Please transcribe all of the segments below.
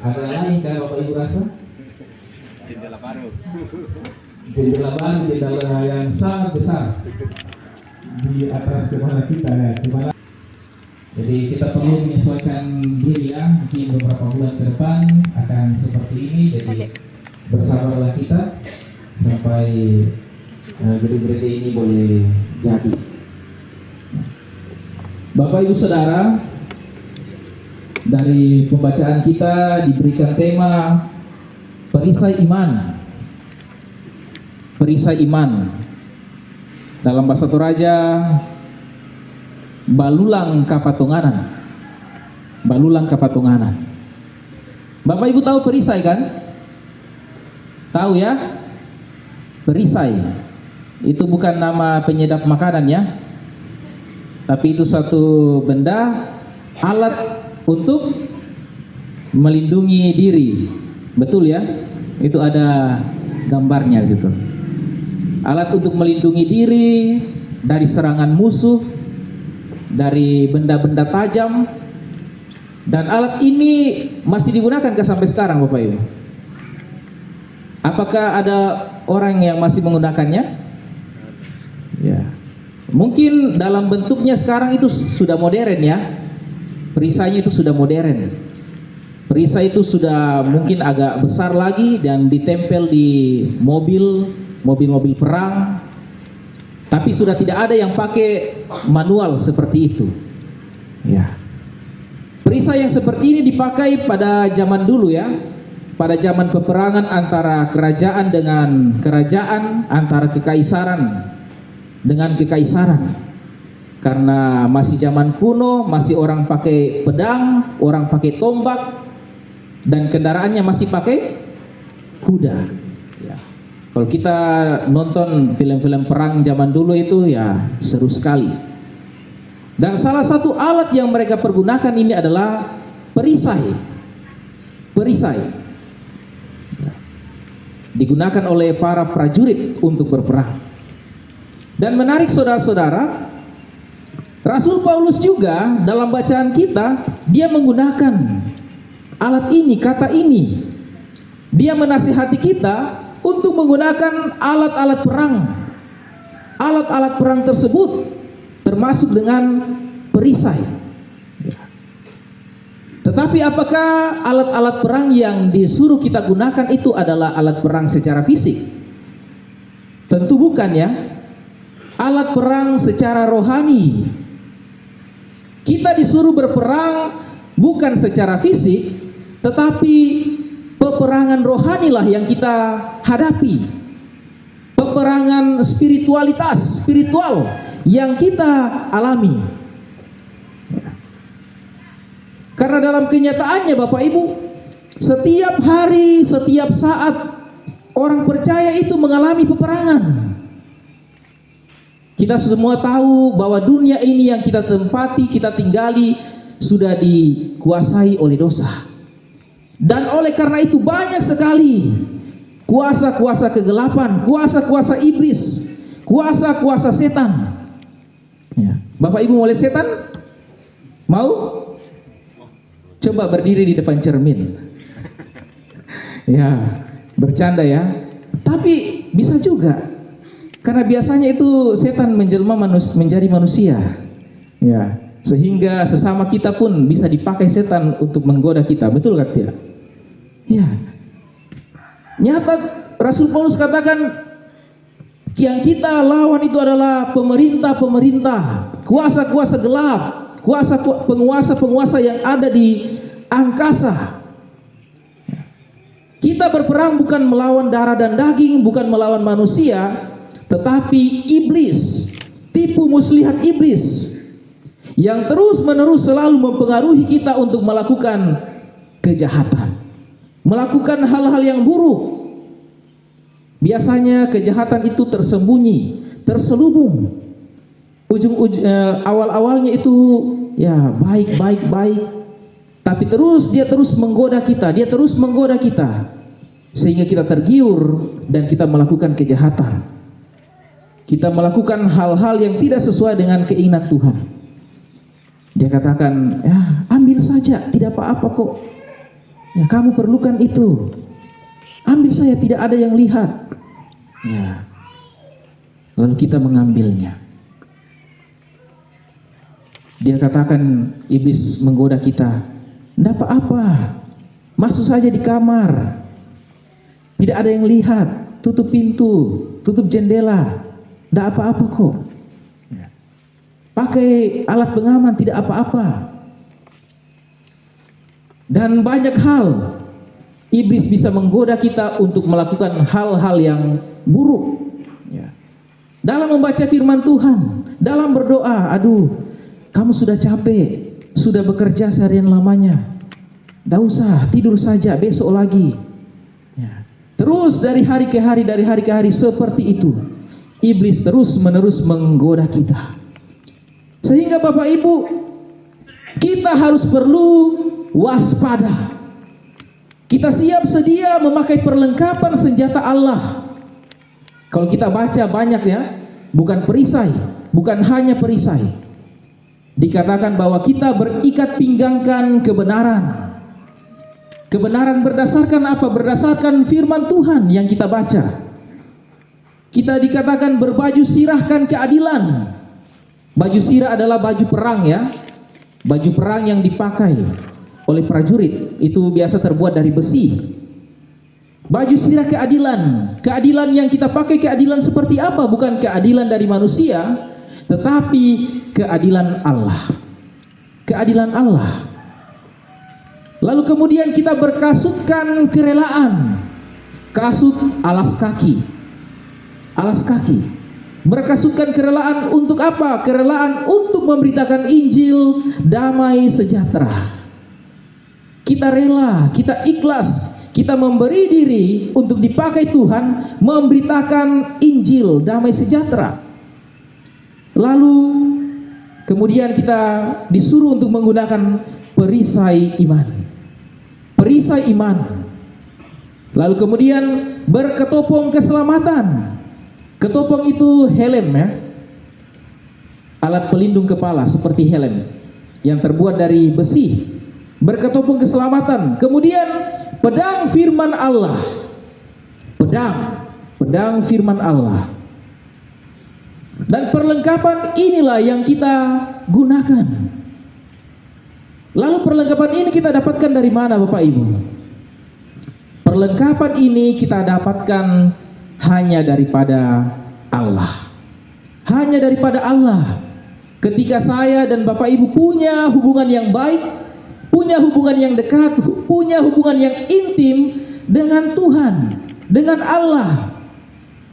Ada lain kan Bapak Ibu rasa? Jendela baru. Jendela baru, jendela yang sangat besar di atas kepala kita ya. Gimana? Jadi kita perlu menyesuaikan diri ya. Mungkin beberapa bulan ke depan akan seperti ini. Jadi bersabarlah kita sampai gereja ini boleh jadi. Bapak Ibu Saudara, dari pembacaan kita diberikan tema perisai iman. Perisai iman. Dalam bahasa Toraja, balulang kapatunganan. Balulang kapatunganan. Bapak Ibu tahu perisai kan? Tahu ya? Perisai itu bukan nama penyedap makanan ya, tapi itu satu benda, alat untuk melindungi diri. Betul ya? Itu ada gambarnya di situ. Alat untuk melindungi diri dari serangan musuh, dari benda-benda tajam. Dan alat ini masih digunakan sampai sekarang Bapak Ibu? Apakah ada orang yang masih menggunakannya? Ya. Mungkin dalam bentuknya sekarang itu sudah modern ya. Perisainya itu sudah modern. Perisai itu sudah mungkin agak besar lagi dan ditempel di mobil perang. Tapi sudah tidak ada yang pakai manual seperti itu. Ya. Perisai yang seperti ini dipakai pada zaman dulu ya. Pada zaman peperangan antara kerajaan dengan kerajaan, antara kekaisaran dengan kekaisaran. Karena masih zaman kuno, masih orang pakai pedang, orang pakai tombak, dan kendaraannya masih pakai kuda. Ya. Kalau kita nonton film-film perang zaman dulu itu ya seru sekali. Dan salah satu alat yang mereka pergunakan ini adalah perisai. Perisai digunakan oleh para prajurit untuk berperang. Dan menarik saudara-saudara, Rasul Paulus juga dalam bacaan kita, dia menggunakan alat ini, kata ini. Dia menasihati kita untuk menggunakan alat-alat perang. Alat-alat perang tersebut termasuk dengan perisai. Tetapi apakah alat-alat perang yang disuruh kita gunakan itu adalah alat perang secara fisik? Tentu bukan ya. Alat perang secara rohani. Kita disuruh berperang bukan secara fisik, tetapi peperangan rohanilah yang kita hadapi. Peperangan spiritual yang kita alami. Karena dalam kenyataannya Bapak Ibu, setiap hari, setiap saat orang percaya itu mengalami peperangan. Kita semua tahu bahwa dunia ini yang kita tempati, kita tinggali sudah dikuasai oleh dosa. Dan oleh karena itu banyak sekali kuasa-kuasa kegelapan, kuasa-kuasa iblis, kuasa-kuasa setan. Ya. Bapak Ibu mau lihat setan? Mau? Coba berdiri di depan cermin. Ya, bercanda ya. Tapi bisa juga. Karena biasanya itu setan menjelma menjadi manusia. Ya, sehingga sesama kita pun bisa dipakai setan untuk menggoda kita. Betul kan tidak? Ya. Nyata Rasul Paulus katakan yang kita lawan itu adalah pemerintah-pemerintah, kuasa-kuasa gelap, penguasa-penguasa yang ada di angkasa. Kita berperang bukan melawan darah dan daging, bukan melawan manusia, tetapi iblis, tipu muslihat iblis yang terus-menerus selalu mempengaruhi kita untuk melakukan kejahatan, melakukan hal-hal yang buruk. Biasanya kejahatan itu tersembunyi, terselubung. Awal-awalnya itu ya baik, tapi dia terus menggoda kita, sehingga kita tergiur dan kita melakukan kejahatan. Kita melakukan hal-hal yang tidak sesuai dengan keinginan Tuhan. Dia katakan, ya ambil saja, tidak apa-apa kok. Ya, kamu perlukan itu. Ambil saya, tidak ada yang lihat. Ya. Lalu kita mengambilnya. Dia katakan, iblis menggoda kita, "Tidak apa-apa, masuk saja di kamar. Tidak ada yang lihat, tutup pintu, tutup jendela. Tidak apa-apa kok. Pakai alat pengaman, tidak apa-apa." Dan banyak hal iblis bisa menggoda kita untuk melakukan hal-hal yang buruk. Ya. Dalam membaca firman Tuhan, dalam berdoa, aduh, kamu sudah capek, sudah bekerja seharian lamanya, tidak usah, tidur saja, besok lagi. Ya. Terus dari hari ke hari seperti itu. Iblis terus menerus menggoda kita. Sehingga Bapak Ibu, kita harus perlu waspada. Kita siap sedia memakai perlengkapan senjata Allah. Kalau kita baca banyak ya, bukan perisai, bukan hanya perisai. Dikatakan bahwa kita berikat pinggangkan kebenaran. Kebenaran berdasarkan apa? Berdasarkan firman Tuhan yang kita baca. Kita dikatakan berbaju sirahkan keadilan. Baju sirah adalah baju perang ya. Baju perang yang dipakai oleh prajurit, itu biasa terbuat dari besi. Baju sirah keadilan. Keadilan yang kita pakai, keadilan seperti apa? Bukan keadilan dari manusia, tetapi keadilan Allah. Keadilan Allah. Lalu kemudian kita berkasutkan kerelaan. Kasut alas kaki. Alas kaki. Berkasutkan kerelaan untuk apa? Kerelaan untuk memberitakan Injil damai sejahtera. Kita rela, kita ikhlas, kita memberi diri untuk dipakai Tuhan memberitakan Injil damai sejahtera. Lalu kemudian kita disuruh untuk menggunakan perisai iman. Perisai iman. Lalu kemudian berketopong keselamatan. Ketopong itu helm ya. Alat pelindung kepala seperti helm yang terbuat dari besi. Berketopong keselamatan. Kemudian pedang firman Allah. Pedang firman Allah. Dan perlengkapan inilah yang kita gunakan. Lalu perlengkapan ini kita dapatkan dari mana Bapak Ibu? Perlengkapan ini kita dapatkan hanya daripada Allah. Hanya daripada Allah. Ketika saya dan Bapak Ibu punya hubungan yang baik, punya hubungan yang dekat, punya hubungan yang intim dengan Tuhan, dengan Allah.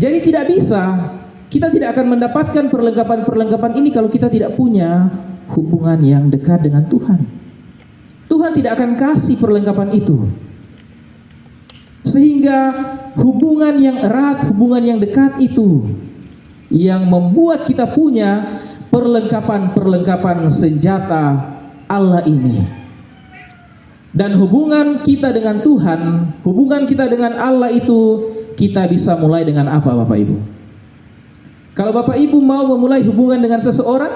Jadi tidak bisa, kita tidak akan mendapatkan perlengkapan-perlengkapan ini kalau kita tidak punya hubungan yang dekat dengan Tuhan. Tuhan tidak akan kasih perlengkapan itu. Sehingga hubungan yang erat, hubungan yang dekat itu yang membuat kita punya perlengkapan-perlengkapan senjata Allah ini. Dan hubungan kita dengan Tuhan, hubungan kita dengan Allah itu kita bisa mulai dengan apa Bapak Ibu? Kalau Bapak Ibu mau memulai hubungan dengan seseorang,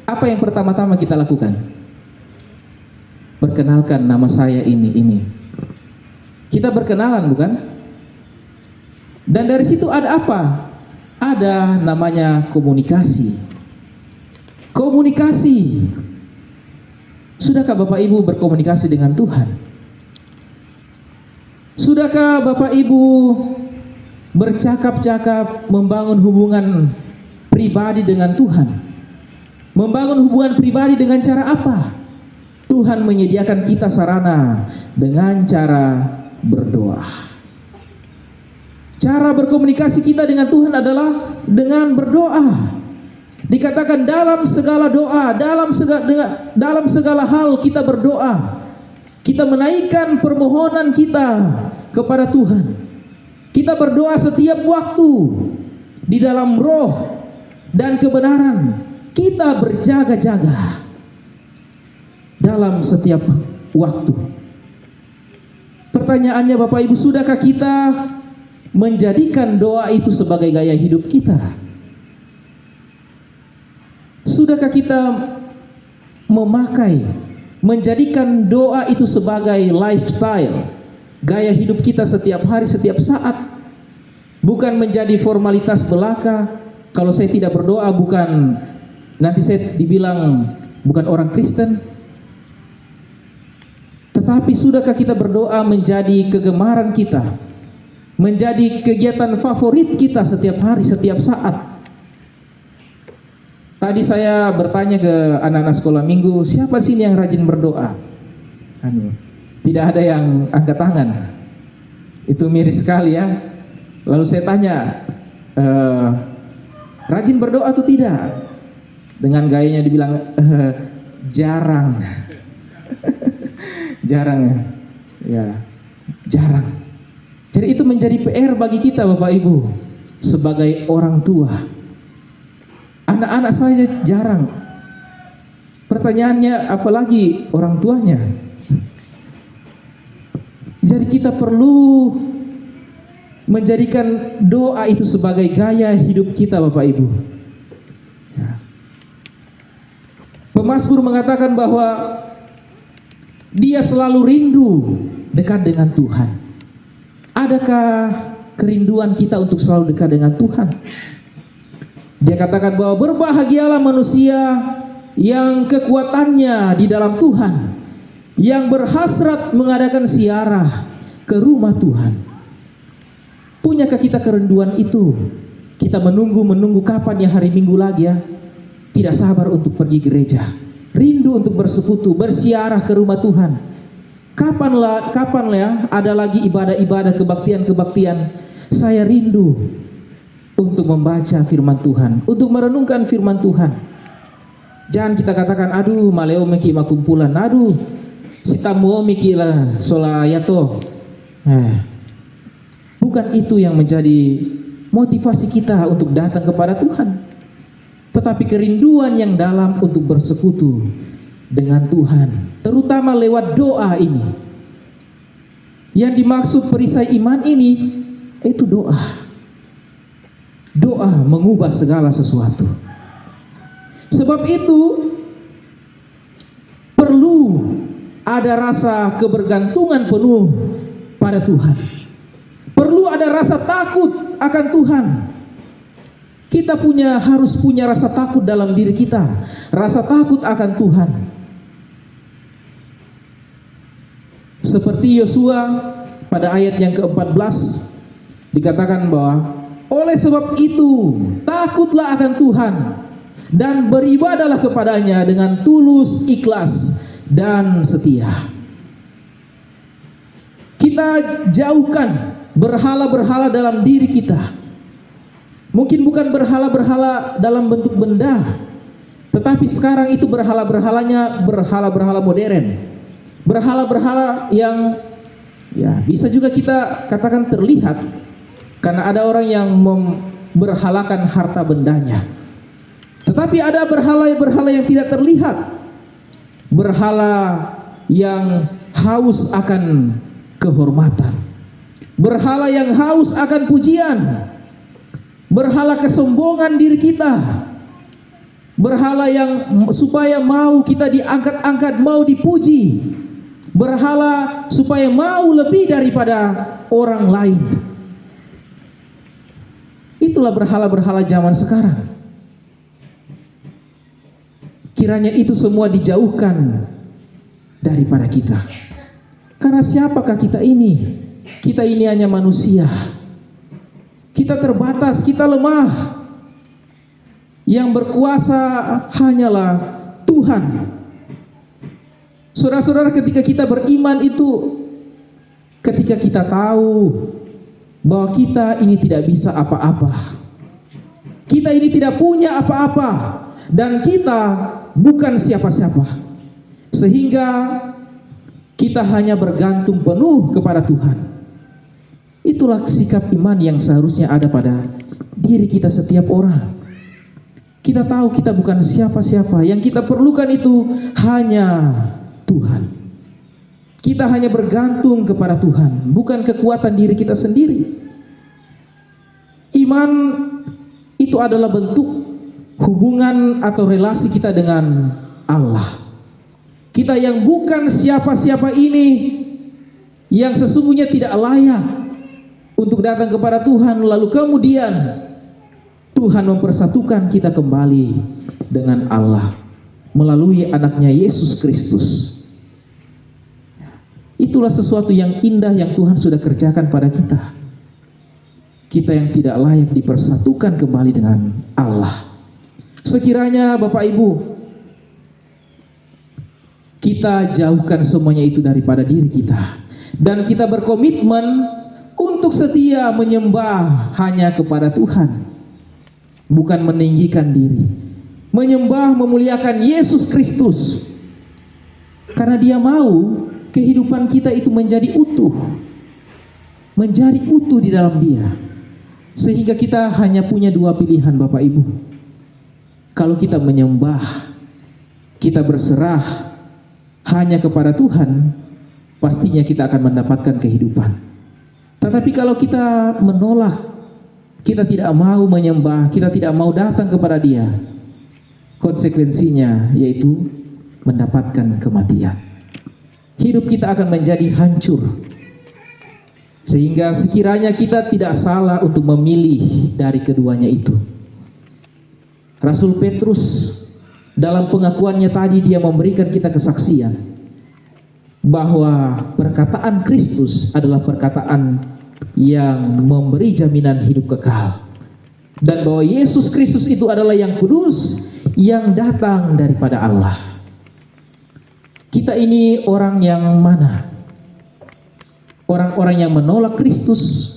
apa yang pertama-tama kita lakukan? Perkenalkan, nama saya ini. Kita berkenalan bukan? Dan dari situ ada apa? Ada namanya komunikasi. Komunikasi. Sudahkah Bapak Ibu berkomunikasi dengan Tuhan? Sudahkah Bapak Ibu bercakap-cakap membangun hubungan pribadi dengan Tuhan? Membangun hubungan pribadi dengan cara apa? Tuhan menyediakan kita sarana dengan cara berdoa. Cara berkomunikasi kita dengan Tuhan adalah dengan berdoa. Dikatakan dalam segala doa, dalam segala hal kita berdoa. Kita menaikkan permohonan kita kepada Tuhan. Kita berdoa setiap waktu di dalam roh dan kebenaran. Kita berjaga-jaga dalam setiap waktu. Pertanyaannya Bapak Ibu, sudahkah kita menjadikan doa itu sebagai gaya hidup kita? Sudahkah kita memakai menjadikan doa itu sebagai lifestyle, gaya hidup kita setiap hari, setiap saat, bukan menjadi formalitas belaka. Kalau saya tidak berdoa, bukan nanti saya dibilang bukan orang Kristen. Tetapi sudahkah kita berdoa menjadi kegemaran kita, menjadi kegiatan favorit kita setiap hari, setiap saat? Tadi saya bertanya ke anak-anak sekolah minggu, siapa sini yang rajin berdoa? Tidak ada yang angkat tangan. Itu miris sekali ya. Lalu saya tanya, rajin berdoa atau tidak? Dengan gayanya dibilang, jarang. Jarang ya, jarang. Jadi itu menjadi PR bagi kita Bapak Ibu sebagai orang tua. Anak-anak saya jarang. Pertanyaannya apalagi orang tuanya. Jadi kita perlu menjadikan doa itu sebagai gaya hidup kita Bapak Ibu. Ya. Pemazmur mengatakan bahwa dia selalu rindu dekat dengan Tuhan. Adakah kerinduan kita untuk selalu dekat dengan Tuhan? Dia katakan bahwa berbahagialah manusia yang kekuatannya di dalam Tuhan, yang berhasrat mengadakan ziarah ke rumah Tuhan. Punyakah kita kerinduan itu? Kita menunggu kapan ya hari Minggu lagi ya? Tidak sabar untuk pergi gereja. Rindu untuk bersekutu, bersiarah ke rumah Tuhan. Kapan ya ada lagi ibadah-ibadah, kebaktian-kebaktian. Saya rindu untuk membaca firman Tuhan, untuk merenungkan firman Tuhan. Jangan kita katakan, aduh maleo miki makumpulan, aduh sitamuo miki lah solayato. Bukan itu yang menjadi motivasi kita untuk datang kepada Tuhan. Tetapi kerinduan yang dalam untuk bersekutu dengan Tuhan, terutama lewat doa ini. Yang dimaksud perisai iman ini, itu doa. Doa mengubah segala sesuatu. Sebab itu perlu ada rasa kebergantungan penuh pada Tuhan. Perlu ada rasa takut akan Tuhan. Kita harus punya rasa takut dalam diri kita, rasa takut akan Tuhan. Seperti Yosua pada ayat yang ke-14 dikatakan bahwa oleh sebab itu takutlah akan Tuhan dan beribadahlah kepadanya dengan tulus, ikhlas dan setia. Kita jauhkan berhala-berhala dalam diri kita. Mungkin bukan berhala-berhala dalam bentuk benda, tetapi sekarang itu berhala-berhalanya berhala-berhala modern. Berhala-berhala yang ya bisa juga kita katakan terlihat, karena ada orang yang memberhalakan harta bendanya. Tetapi ada berhala-berhala yang tidak terlihat. Berhala yang haus akan kehormatan. Berhala yang haus akan pujian. Berhala kesombongan diri kita. Berhala yang supaya mau kita diangkat-angkat, mau dipuji. Berhala supaya mau lebih daripada orang lain. Itulah berhala-berhala zaman sekarang. Kiranya itu semua dijauhkan daripada kita. Karena siapakah kita ini? Kita ini hanya manusia. Kita terbatas, kita lemah. Yang berkuasa hanyalah Tuhan. Saudara-saudara, ketika kita beriman itu, ketika kita tahu bahwa kita ini tidak bisa apa-apa, kita ini tidak punya apa-apa, dan kita bukan siapa-siapa, sehingga kita hanya bergantung penuh kepada Tuhan. Itulah sikap iman yang seharusnya ada pada diri kita setiap orang. Kita tahu kita bukan siapa-siapa, yang kita perlukan itu hanya Tuhan. Kita hanya bergantung kepada Tuhan, bukan kekuatan diri kita sendiri. Iman itu adalah bentuk hubungan atau relasi kita dengan Allah. Kita yang bukan siapa-siapa ini, yang sesungguhnya tidak layak untuk datang kepada Tuhan, lalu kemudian Tuhan mempersatukan kita kembali dengan Allah melalui anaknya Yesus Kristus. Itulah sesuatu yang indah yang Tuhan sudah kerjakan pada kita. Kita yang tidak layak dipersatukan kembali dengan Allah. Sekiranya Bapak Ibu, kita jauhkan semuanya itu daripada diri kita, dan kita berkomitmen untuk setia menyembah hanya kepada Tuhan, bukan meninggikan diri, menyembah memuliakan Yesus Kristus, karena Dia mau kehidupan kita itu menjadi utuh di dalam Dia. Sehingga kita hanya punya dua pilihan Bapak Ibu. Kalau kita menyembah, kita berserah hanya kepada Tuhan, pastinya kita akan mendapatkan kehidupan. Tetapi kalau kita menolak, kita tidak mau menyembah, kita tidak mau datang kepada Dia, konsekuensinya yaitu mendapatkan kematian. Hidup kita akan menjadi hancur. Sehingga sekiranya kita tidak salah untuk memilih dari keduanya itu. Rasul Petrus dalam pengakuannya tadi, dia memberikan kita kesaksian bahwa perkataan Kristus adalah perkataan yang memberi jaminan hidup kekal, dan bahwa Yesus Kristus itu adalah yang kudus, yang datang daripada Allah. Kita ini orang yang mana? Orang-orang yang menolak Kristus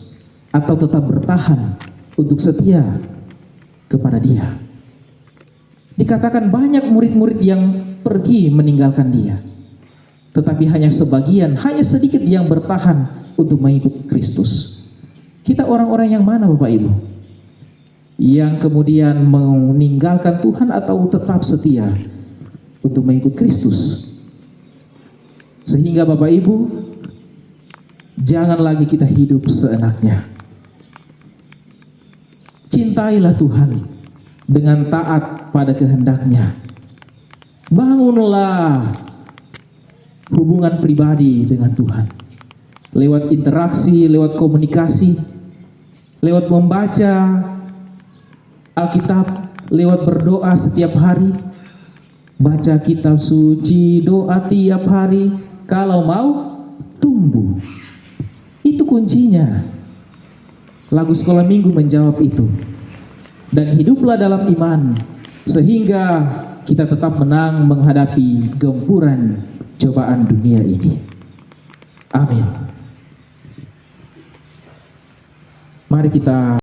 atau tetap bertahan untuk setia kepada Dia? Dikatakan banyak murid-murid yang pergi meninggalkan Dia, tetapi hanya sebagian, hanya sedikit yang bertahan untuk mengikut Kristus. Kita orang-orang yang mana Bapak Ibu? Yang kemudian meninggalkan Tuhan atau tetap setia untuk mengikut Kristus? Sehingga Bapak Ibu, jangan lagi kita hidup seenaknya. Cintailah Tuhan dengan taat pada kehendak-Nya. Bangunlah hubungan pribadi dengan Tuhan lewat interaksi, lewat komunikasi, lewat membaca Alkitab, lewat berdoa setiap hari. Baca kitab suci, doa tiap hari, kalau mau tumbuh. Itu kuncinya. Lagu sekolah minggu menjawab itu. Dan hiduplah dalam iman, sehingga kita tetap menang menghadapi gempuran cobaan dunia ini. Amin. Mari kita